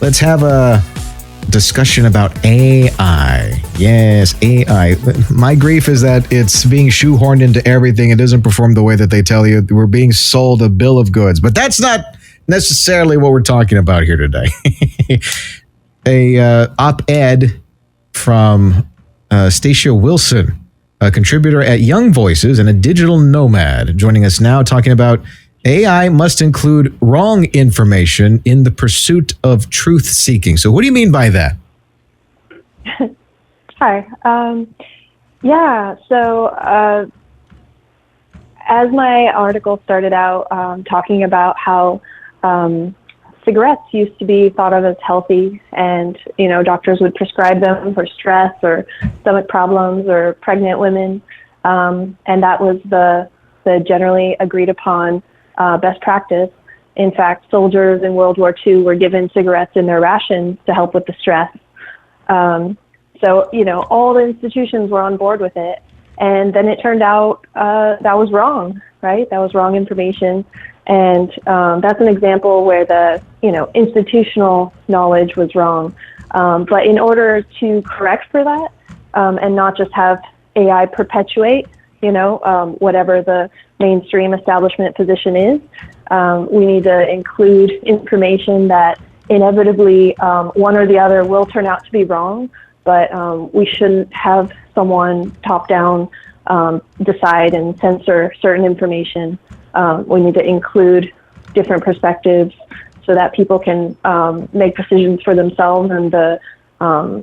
Let's have a discussion about AI. Yes, AI. My grief is that it's being shoehorned into everything. It doesn't perform the way that they tell you. We're being sold a bill of goods, but that's not necessarily what we're talking about here today. A op-ed from Stacia Wilson, a contributor at Young Voices and a digital nomad, joining us now talking about AI must include wrong information in the pursuit of truth seeking. So what do you mean by that? Hi. So as my article started out talking about how cigarettes used to be thought of as healthy, and doctors would prescribe them for stress or stomach problems or pregnant women, and that was the generally agreed upon best practice. In fact, soldiers in World War II were given cigarettes in their rations to help with the stress. So all the institutions were on board with it, and then it turned out that was wrong, right? That was wrong information. And that's an example where the institutional knowledge was wrong. But in order to correct for that and not just have AI perpetuate, whatever the mainstream establishment position is, we need to include information that inevitably one or the other will turn out to be wrong. But we shouldn't have someone top-down decide and censor certain information. We need to include different perspectives so that people can make decisions for themselves, and the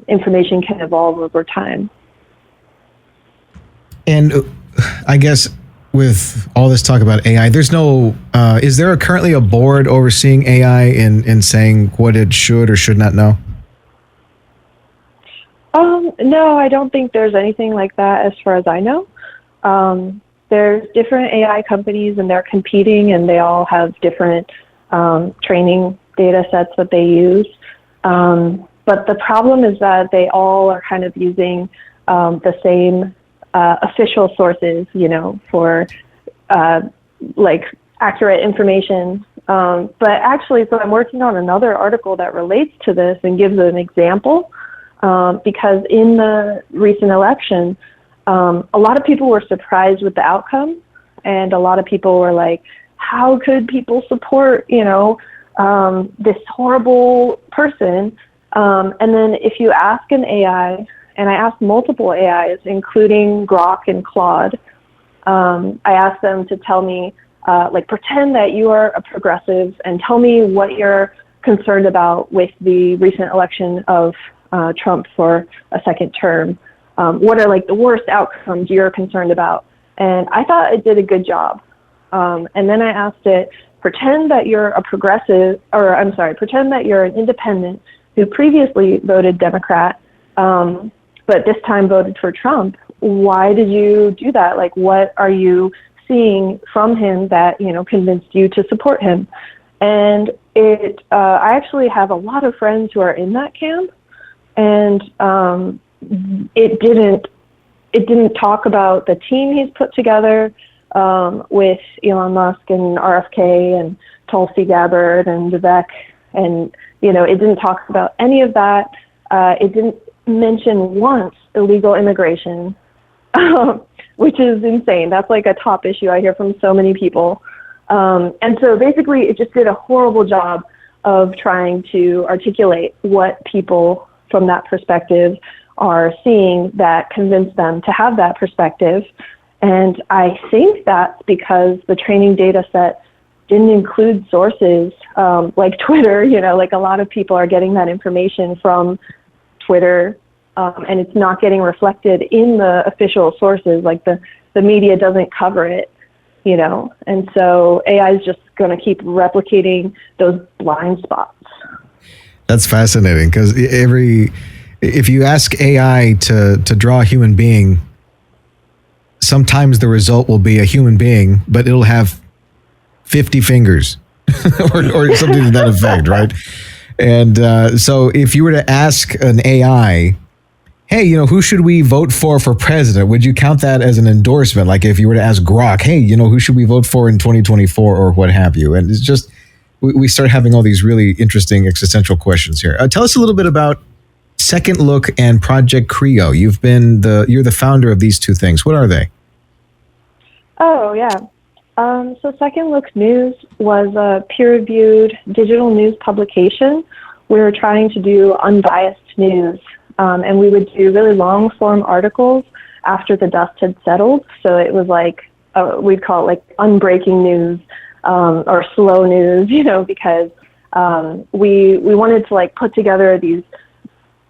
information can evolve over time. And I guess with all this talk about AI, there's no, is there currently a board overseeing AI in saying what it should or should not know? No, I don't think there's anything like that as far as I know. There's different AI companies, and they're competing, and they all have different training data sets that they use. But the problem is that they all are kind of using the same official sources, for accurate information. But actually, so I'm working on another article that relates to this and gives an example, because in the recent election, a lot of people were surprised with the outcome, and a lot of people were like, how could people support, this horrible person? And then if you ask an AI, and I asked multiple AIs, including Grok and Claude, I asked them to tell me, pretend that you are a progressive and tell me what you're concerned about with the recent election of Trump for a second term. What are the worst outcomes you're concerned about? And I thought it did a good job. And then I asked it, pretend that you're a progressive, pretend that you're an independent who previously voted Democrat, but this time voted for Trump. Why did you do that? What are you seeing from him that, convinced you to support him? And I actually have a lot of friends who are in that camp, and it didn't talk about the team he's put together with Elon Musk and RFK and Tulsi Gabbard and Zack, and it didn't talk about any of that. It didn't mention once illegal immigration, which is insane. That's a top issue I hear from so many people. And so basically, it just did a horrible job of trying to articulate what people from that perspective are seeing that convince them to have that perspective. And I think that's because the training data set didn't include sources like Twitter. A lot of people are getting that information from Twitter, and it's not getting reflected in the official sources. The media doesn't cover it, and so AI is just going to keep replicating those blind spots. That's fascinating, because if you ask AI to draw a human being, sometimes the result will be a human being, but it'll have 50 fingers or something to that effect, right? And so if you were to ask an AI, hey, who should we vote for president? Would you count that as an endorsement? If you were to ask Grok, hey, who should we vote for in 2024 or what have you? And it's just, we start having all these really interesting existential questions here. Tell us a little bit about Second Look and Project Creo. You're the founder of these two things. What are they? Oh, yeah. So Second Look News was a peer-reviewed digital news publication. We were trying to do unbiased news, and we would do really long-form articles after the dust had settled. So it was like, we'd call it like unbreaking news or slow news, because we wanted to like put together these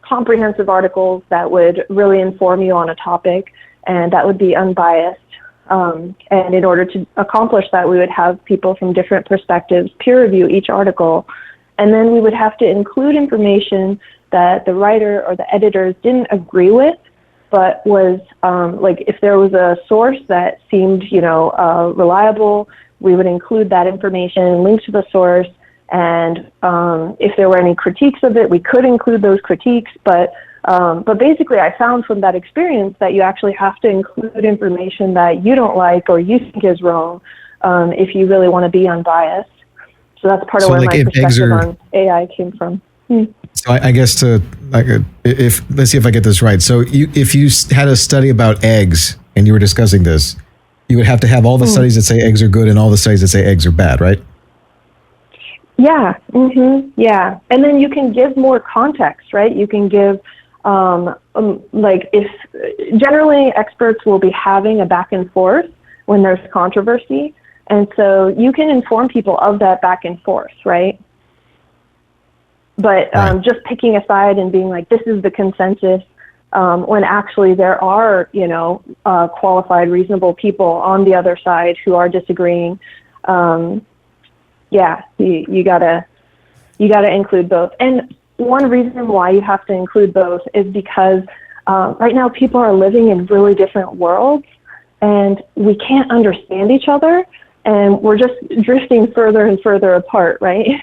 comprehensive articles that would really inform you on a topic and that would be unbiased. And in order to accomplish that, we would have people from different perspectives peer review each article. And then we would have to include information that the writer or the editors didn't agree with, but was like if there was a source that seemed, reliable, we would include that information, link to the source. And if there were any critiques of it, we could include those critiques. But basically, I found from that experience that you actually have to include information that you don't like or you think is wrong if you really want to be unbiased. So that's part of where my perspective on AI came from. So I guess let's see if I get this right. So if you had a study about eggs and you were discussing this, you would have to have all the studies that say eggs are good and all the studies that say eggs are bad, right? Yeah. Yeah. And then you can give more context, right? You can give, if generally experts will be having a back and forth when there's controversy. And so you can inform people of that back and forth, right? But just picking a side and being like, this is the consensus, when actually there are, qualified, reasonable people on the other side who are disagreeing. You gotta include both. And one reason why you have to include both is because right now people are living in really different worlds and we can't understand each other and we're just drifting further and further apart, right?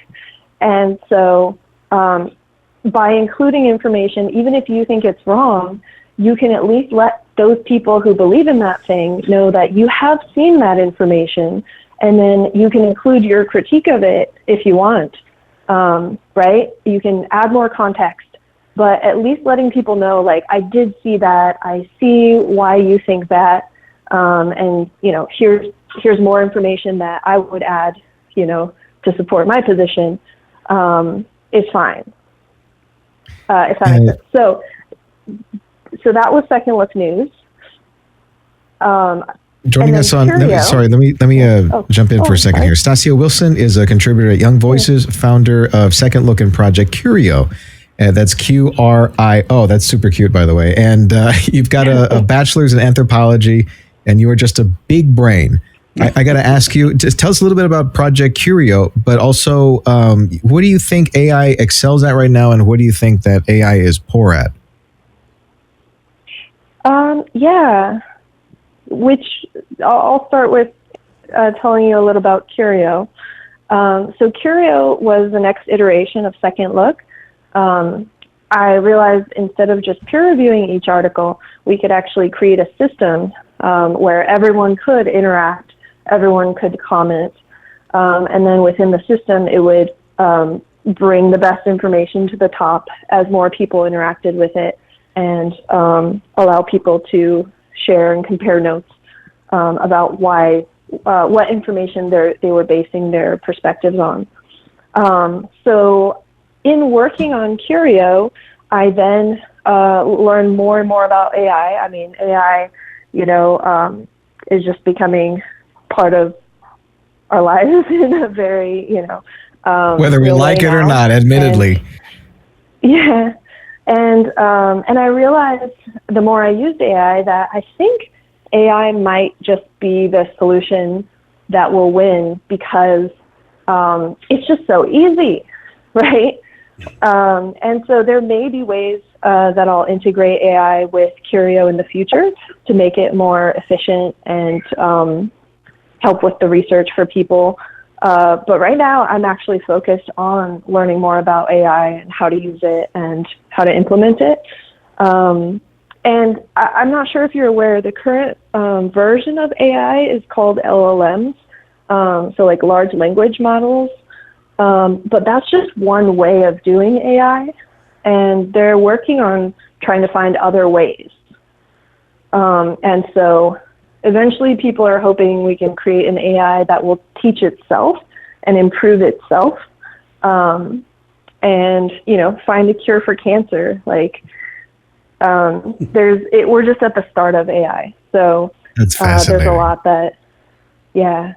And so by including information, even if you think it's wrong, you can at least let those people who believe in that thing know that you have seen that information. And then you can include your critique of it if you want, right? You can add more context, but at least letting people know, like, I did see that, I see why you think that, and, here's more information that I would add, to support my position, is fine, if that makes sense. So that was Second Look News. Joining us on, let me jump in for a second here. Stacia Wilson is a contributor at Young Voices, founder of Second Look and Project Curio. That's QRIO. That's super cute, by the way. And you've got a bachelor's in anthropology, and you are just a big brain. I got to ask you, just tell us a little bit about Project Curio, but also what do you think AI excels at right now, and what do you think that AI is poor at? Which I'll start with telling you a little about Curio. So Curio was the next iteration of Second Look. I realized instead of just peer reviewing each article, we could actually create a system where everyone could interact, everyone could comment, and then within the system it would bring the best information to the top as more people interacted with it and allow people to share and compare notes about what information they were basing their perspectives on. So in working on Curio, I then learned more and more about AI. I mean, AI, is just becoming part of our lives in a very, whether we like it or not, admittedly. And I realized the more I used AI that I think AI might just be the solution that will win because it's just so easy, right? And so there may be ways that I'll integrate AI with Curio in the future to make it more efficient and help with the research for people. But right now, I'm actually focused on learning more about AI and how to use it and how to implement it. And I'm not sure if you're aware, the current version of AI is called LLMs, so like large language models. But that's just one way of doing AI, and they're working on trying to find other ways. And so eventually people are hoping we can create an AI that will teach itself and improve itself, and, you know, find a cure for cancer. Like, we're just at the start of AI. So That's fascinating. there's a lot that, yeah.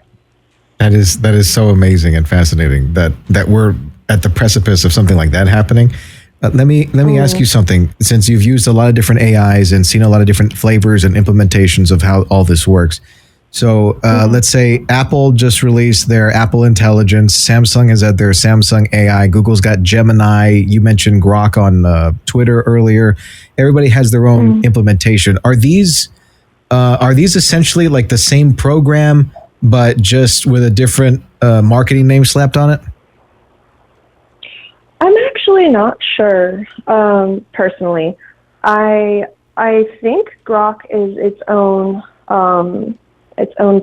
That is so amazing and fascinating that we're at the precipice of something like that happening. Let me ask you something. Since you've used a lot of different AIs and seen a lot of different flavors and implementations of how all this works, so let's say Apple just released their Apple Intelligence, Samsung has had their Samsung AI, Google's got Gemini. You mentioned Grok on Twitter earlier. Everybody has their own implementation. Are these essentially like the same program, but just with a different marketing name slapped on it? I'm actually not sure, personally. I think Grok is its own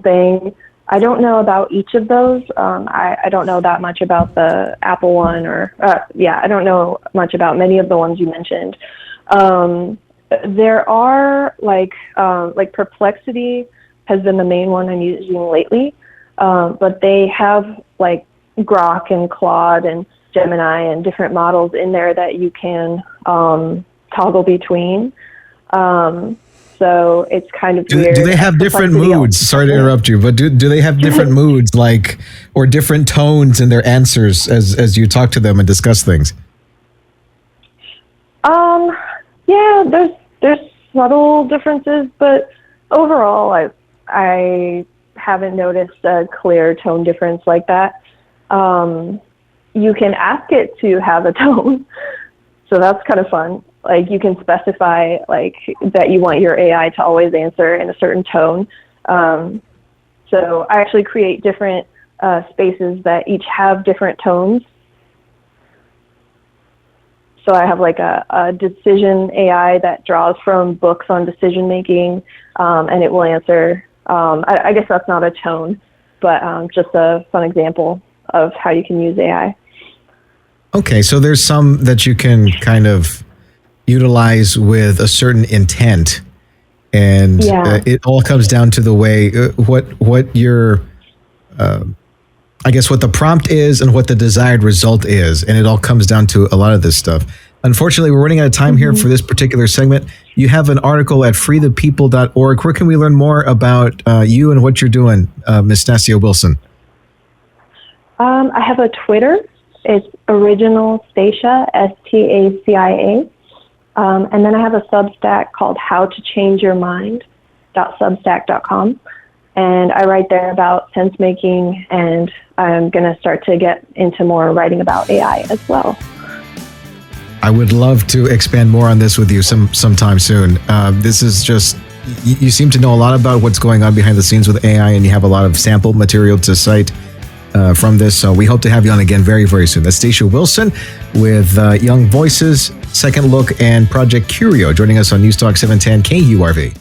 thing. I don't know about each of those. I don't know that much about the Apple one, or I don't know much about many of the ones you mentioned. There are like Perplexity has been the main one I'm using lately, but they have like Grok and Claude and Gemini and different models in there that you can toggle between. So it's kind of weird. Do they have different moods? Sorry to interrupt you, but do they have different moods, like, or different tones in their answers as you talk to them and discuss things? Yeah, there's subtle differences, but overall, I haven't noticed a clear tone difference like that. You can ask it to have a tone, so that's kind of fun. Like, you can specify like that you want your AI to always answer in a certain tone. So I actually create different spaces that each have different tones. So I have like a decision AI that draws from books on decision making, and it will answer. I guess that's not a tone, but just a fun example of how you can use AI. Okay, so there's some that you can kind of utilize with a certain intent, and it all comes down to the way what your I guess what the prompt is and what the desired result is, and it all comes down to a lot of this stuff. Unfortunately, we're running out of time here for this particular segment. You have an article at freethepeople.org. Where can we learn more about you and what you're doing, Ms. Stacia Wilson? I have a Twitter. It's original Stacia, Stacia. And then I have a Substack called howtochangeyourmind.substack.com. And I write there about sense making, and I'm going to start to get into more writing about AI as well. I would love to expand more on this with you sometime soon. This is just, you seem to know a lot about what's going on behind the scenes with AI, and you have a lot of sample material to cite from this. So we hope to have you on again very, very soon. That's Stacia Wilson with Young Voices, Second Look, and Project Curio, joining us on News Talk 710 KURV.